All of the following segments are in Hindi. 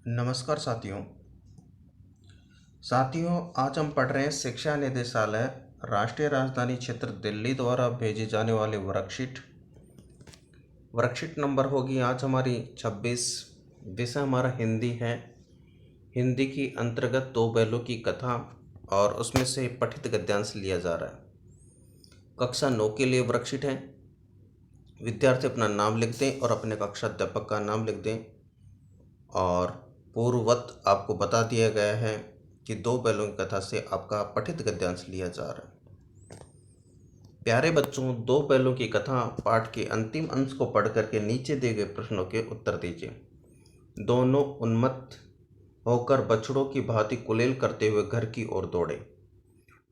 नमस्कार साथियों। आज हम पढ़ रहे हैं शिक्षा निदेशालय राष्ट्रीय राजधानी क्षेत्र दिल्ली द्वारा भेजी जाने वाली वर्कशीट। वर्कशीट नंबर होगी आज हमारी 26। विषय हमारा हिंदी है। हिंदी की अंतर्गत दो बैलों की कथा और उसमें से पठित गद्यांश लिया जा रहा है। कक्षा 9 के लिए वर्कशीट है। विद्यार्थी अपना नाम लिख दें और अपने कक्षा अध्यापक का नाम लिख दें। और पूर्ववत आपको बता दिया गया है कि दो बैलों की कथा से आपका पठित गद्यांश लिया जा रहा है। प्यारे बच्चों, दो बैलों की कथा पाठ के अंतिम अंश को पढ़ करके नीचे दिए गए प्रश्नों के उत्तर दीजिए। दोनों उन्मत्त होकर बछड़ों की भांति कुलेल करते हुए घर की ओर दौड़े।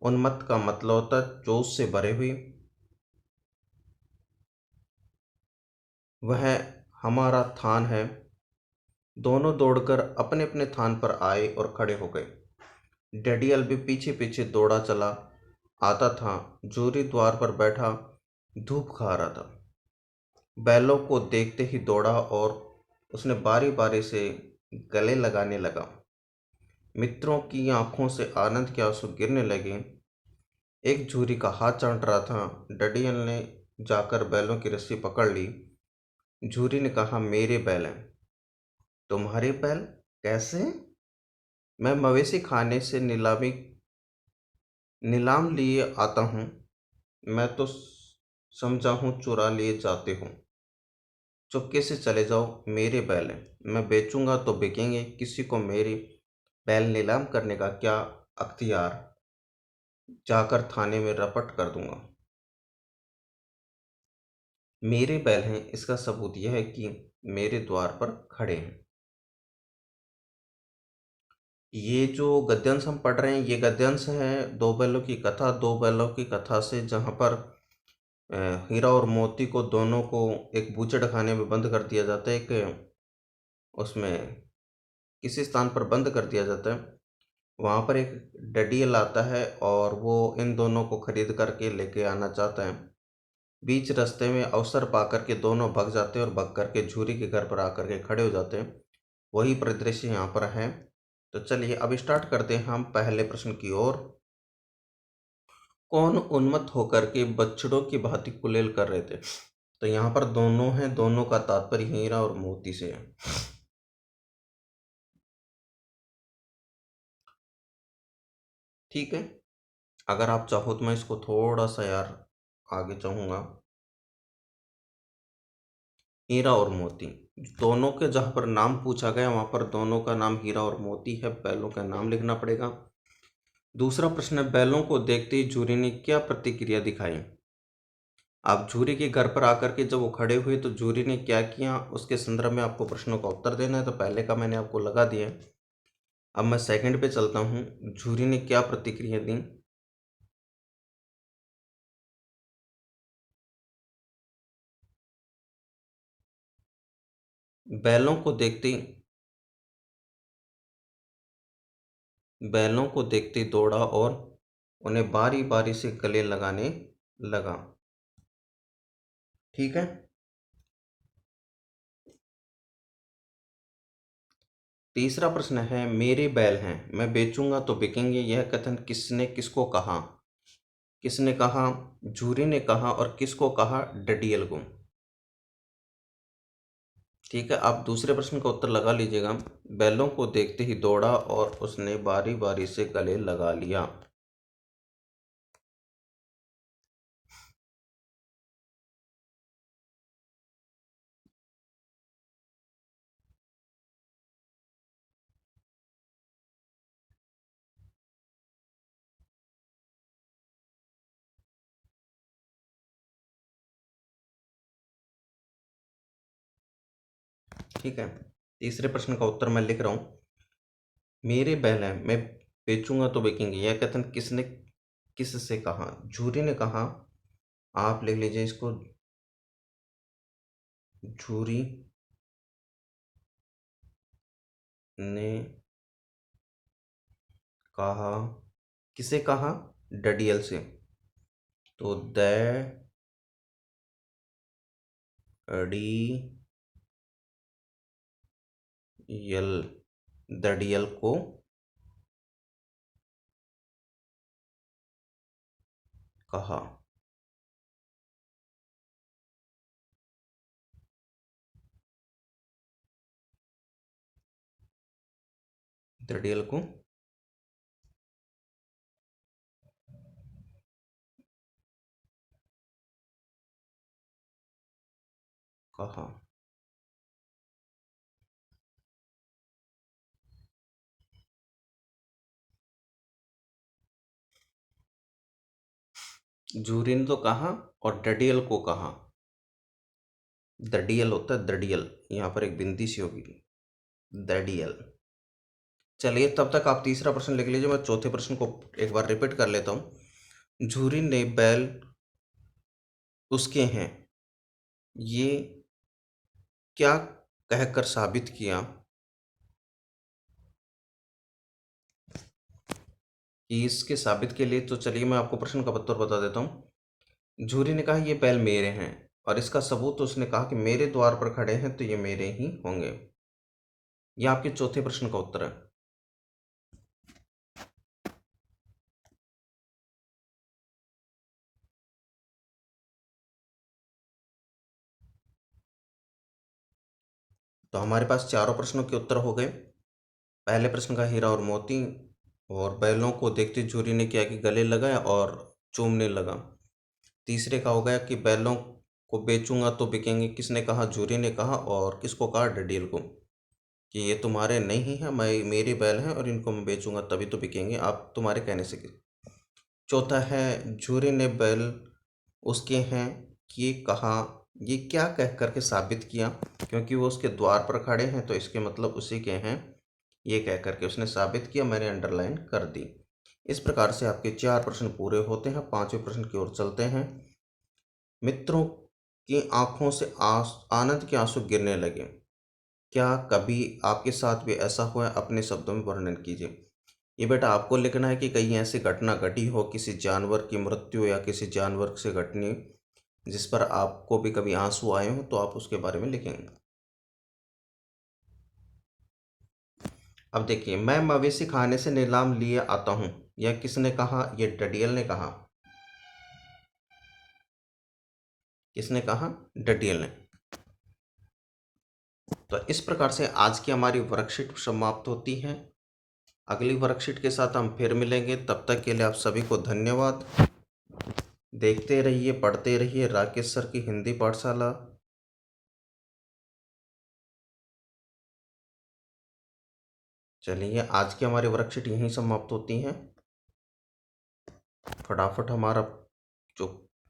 उन्मत्त का मतलब होता है जोश से भरे हुए। वह हमारा थान है। दोनों दौड़कर अपने अपने थान पर आए और खड़े हो गए। डैडियल भी पीछे पीछे दौड़ा चला आता था। जूरी द्वार पर बैठा धूप खा रहा था। बैलों को देखते ही दौड़ा और उसने बारी बारी से गले लगाने लगा। मित्रों की आंखों से आनंद के आंसू गिरने लगे। एक जूरी का हाथ चाट रहा था। डैडियल ने जाकर बैलों की रस्सी पकड़ ली। जूरी ने कहा, मेरे बैल हैं। तुम्हारे बैल? कैसे? मैं मवेशी खाने से नीलाम लिए आता हूँ। मैं तो समझा हूँ चुरा लिए जाते हो। चुपके से चले जाओ, मेरे बैल हैं। मैं बेचूंगा तो बिकेंगे। किसी को मेरे बैल नीलाम करने का क्या अख्तियार? जाकर थाने में रपट कर दूंगा। मेरे बैल हैं इसका सबूत यह है कि मेरे द्वार पर खड़े हैं। ये जो गद्यांश हम पढ़ रहे हैं ये गद्यांश है दो बैलों की कथा। दो बैलों की कथा से जहाँ पर हीरा और मोती को दोनों को एक बूचड़ खाने में बंद कर दिया जाता है। एक उसमें किसी स्थान पर बंद कर दिया जाता है। वहाँ पर एक डडियल आता है और वो इन दोनों को खरीद करके लेके आना चाहता है। बीच रास्ते में अवसर पाकर के दोनों भग जाते हैं और भग करके झूरी के घर पर आकर के खड़े हो जाते हैं। वही परिदृश्य यहाँ पर है। तो चलिए अब स्टार्ट करते हैं हम पहले प्रश्न की ओर। कौन उन्मत्त होकर के बछड़ों की भांति कुलेल कर रहे थे? तो यहाँ पर दोनों हैं। दोनों का तात्पर्य हीरा और मोती से है। ठीक है, अगर आप चाहो तो मैं इसको थोड़ा सा यार आगे चाहूँगा। हीरा और मोती दोनों के जहाँ पर नाम पूछा गया वहाँ पर दोनों का नाम हीरा और मोती है। बैलों का नाम लिखना पड़ेगा। दूसरा प्रश्न है, बैलों को देखते ही जूरी ने क्या प्रतिक्रिया दिखाई? आप जूरी के घर पर आकर के जब वो खड़े हुए तो जूरी ने क्या किया उसके संदर्भ में आपको प्रश्नों का उत्तर देना है। तो पहले का मैंने आपको लगा दिया है। अब मैं सेकंड पे चलता हूँ। जूरी ने क्या प्रतिक्रिया दी? बैलों को देखते बैलों को देखते ही दौड़ा और उन्हें बारी बारी से गले लगाने लगा। ठीक है। तीसरा प्रश्न है, मेरे बैल हैं मैं बेचूंगा तो बिकेंगे। यह कथन किसने किसको कहा? किसने कहा? जूरी ने कहा। और किसको कहा? डडियल को। ठीक है, आप दूसरे प्रश्न का उत्तर लगा लीजिएगा। बैलों को देखते ही दौड़ा और उसने बारी बारी से गले लगा लिया। ठीक है, तीसरे प्रश्न का उत्तर मैं लिख रहा हूं। मेरे बैल हैं मैं बेचूंगा तो बिकेंगे। यह कथन किसने किससे कहा? जूरी ने कहा। आप लिख लीजिए इसको। जूरी ने कहा। किसे कहा? डडियल से। तो डी यल दड़ियल को कहा। दड़ियल को कहा। जूरी ने तो कहा और डडियल को कहा। दडियल होता है दडियल, यहाँ पर एक बिंदी सी होगी, दडियल। चलिए तब तक आप तीसरा प्रश्न लिख लीजिए, मैं चौथे प्रश्न को एक बार रिपीट कर लेता हूँ। झूरी ने बैल उसके हैं, ये क्या कहकर साबित किया कि इसके साबित के लिए, तो चलिए मैं आपको प्रश्न का उत्तर बता देता हूँ। झूरी ने कहा ये बैल मेरे हैं, और इसका सबूत उसने कहा कि मेरे द्वार पर खड़े हैं तो ये मेरे ही होंगे। यह आपके चौथे प्रश्न का उत्तर है। तो हमारे पास चारों प्रश्नों के उत्तर हो गए। पहले प्रश्न का हीरा और मोती और बैलों को देखते झूरी ने क्या कि गले लगाया और चूमने लगा। तीसरे का हो गया कि बैलों को बेचूंगा तो बिकेंगे, किसने कहा? झूरी ने कहा। और किसको कहा? डडियल को, कि ये तुम्हारे नहीं हैं, मैं मेरे बैल हैं और इनको मैं बेचूंगा तभी तो बिकेंगे, आप तुम्हारे कहने से। चौथा है झूरी ने बैल उसके हैं ये कहा, ये क्या कह करके साबित किया, क्योंकि वो उसके द्वार पर खड़े हैं तो इसके मतलब उसी के हैं, ये कह करके उसने साबित किया, मैंने अंडरलाइन कर दी। इस प्रकार से आपके चार प्रश्न पूरे होते हैं। पांचवें प्रश्न की ओर चलते हैं। मित्रों की आंखों से आनंद के आंसू गिरने लगे। क्या कभी आपके साथ भी ऐसा हुआ है? अपने शब्दों में वर्णन कीजिए। ये बेटा आपको लिखना है कि कहीं ऐसी घटना घटी हो, किसी जानवर की मृत्यु या किसी जानवर से घटनी जिस पर आपको भी कभी आंसू आए हो, तो आप उसके बारे में लिखेंगे। अब देखिए, मैं मवेशी खाने से नीलाम लिए आता हूँ, यह किसने कहा? ये डडियल ने कहा। किसने कहा? डडियल ने। तो इस प्रकार से आज की हमारी वर्कशीट समाप्त होती है। अगली वर्कशीट के साथ हम फिर मिलेंगे, तब तक के लिए आप सभी को धन्यवाद। देखते रहिए, पढ़ते रहिए राकेश सर की हिंदी पाठशाला। चलिए आज की हमारी वर्कशीट यहीं समाप्त होती है। फटाफट हमारा जो